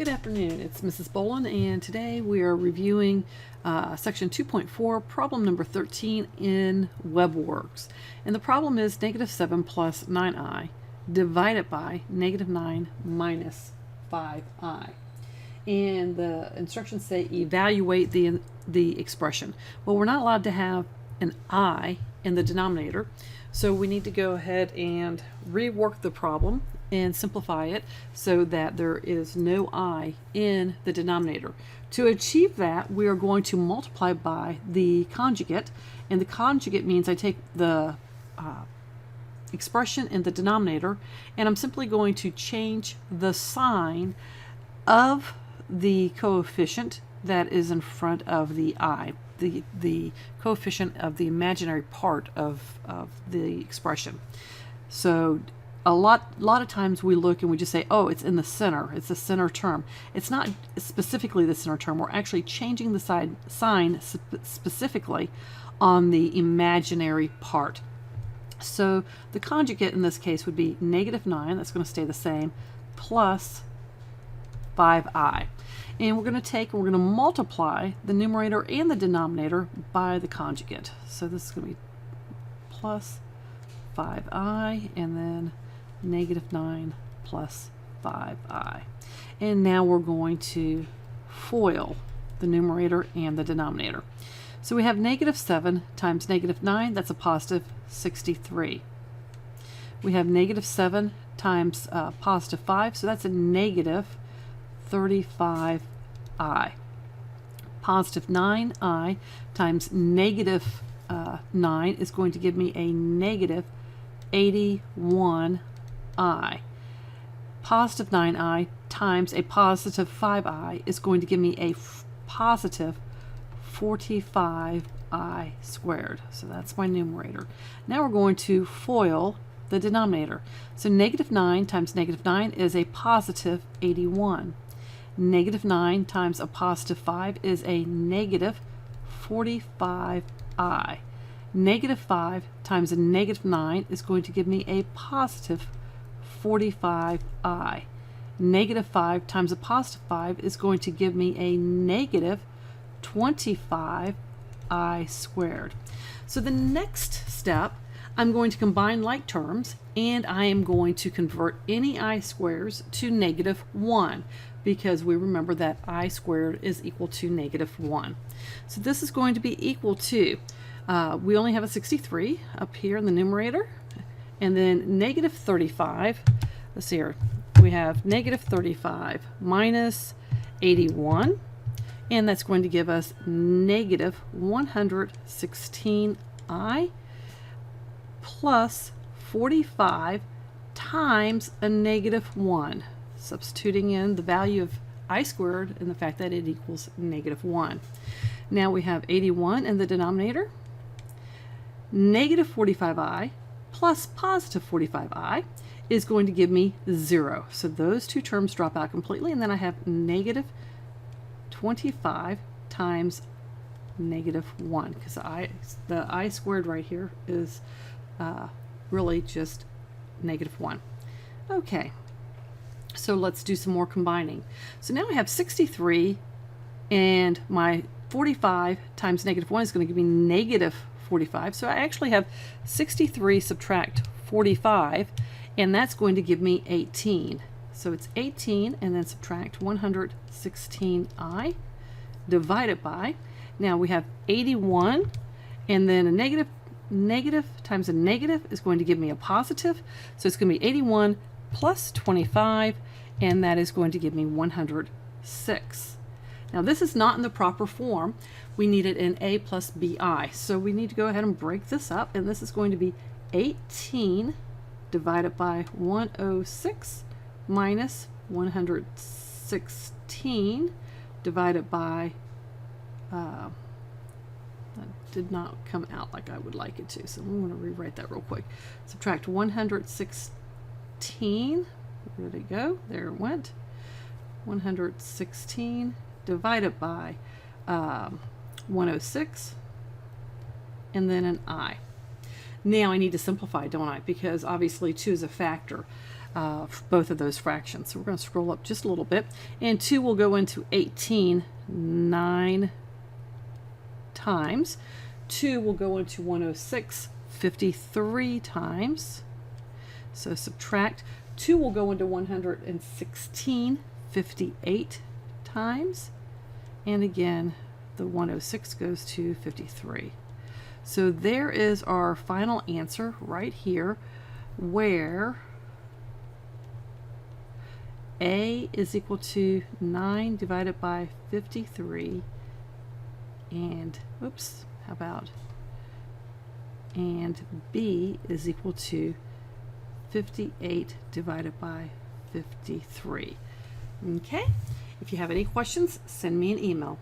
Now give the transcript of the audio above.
Good afternoon, it's Mrs. Boland, and today we are reviewing section 2.4, problem number 13 in WebWorks. And the problem is -7 plus 9i divided by -9 minus 5i. And the instructions say evaluate the expression. Well, we're not allowed to have an I in the denominator, so we need to go ahead and rework the problem and simplify it so that there is no I in the denominator. To achieve that, we are going to multiply by the conjugate, and the conjugate means I take the expression in the denominator and I'm simply going to change the sign of the coefficient that is in front of the I, the coefficient of the imaginary part of the expression. So a lot of times we look and we just say, oh, it's in the center, it's the center term. It's not specifically the center term. We're actually changing the sign specifically on the imaginary part. So the conjugate in this case would be -9, that's going to stay the same, plus 5i. And we're going to multiply the numerator and the denominator by the conjugate. So this is going to be plus 5i and then -9 plus 5i. And now we're going to FOIL the numerator and the denominator. So we have -7 times -9, that's a positive 63. We have -7 times positive 5, so that's a negative 35i. Positive 9i times negative 9 is going to give me a negative 81i. Positive 9i times a positive 5i is going to give me a positive 45i squared. So that's my numerator. Now we're going to FOIL the denominator. So -9 times -9 is a positive 81. -9 times a positive 5 is a negative 45i. -5 times a -9 is going to give me a positive 45i. -5 times a positive 5 is going to give me a negative 25i squared. So the next step, I'm going to combine like terms, and I am going to convert any I squares to -1, because we remember that I squared is equal to -1. So this is going to be equal to, we only have a 63 up here in the numerator, and then -35, let's see here, we have -35 minus 81, and that's going to give us -116i plus 45 times a -1, substituting in the value of I squared and the fact that it equals -1. Now we have 81 in the denominator, -45i plus positive 45i is going to give me 0. So those two terms drop out completely, and then I have -25 times -1, because the I squared right here is really just -1. Okay, so let's do some more combining. So now I have 63, and my 45 times -1 is going to give me -45. So I actually have 63 subtract 45, and that's going to give me 18. So it's 18, and then subtract 116i divided by, now we have 81, and then a negative times a negative is going to give me a positive. So it's going to be 81 plus 25, and that is going to give me 106. Now this is not in the proper form. We need it in a plus bi. So we need to go ahead and break this up, and this is going to be 18 divided by 106 minus 116 divided by, that did not come out like I would like it to, so I'm going to rewrite that real quick. Subtract 116, where did it go? There it went. 116 divided by 106, and then an I. Now I need to simplify, don't I? Because obviously 2 is a factor. both of those fractions. So we're going to scroll up just a little bit, and 2 will go into 18 9 times. 2 will go into 106 53 times. So subtract. 2 will go into 116 58 times. And again, the 106 goes to 53. So there is our final answer right here, where A is equal to 9 divided by 53, and oops, how about, and B is equal to 58 divided by 53. Okay, if you have any questions, send me an email.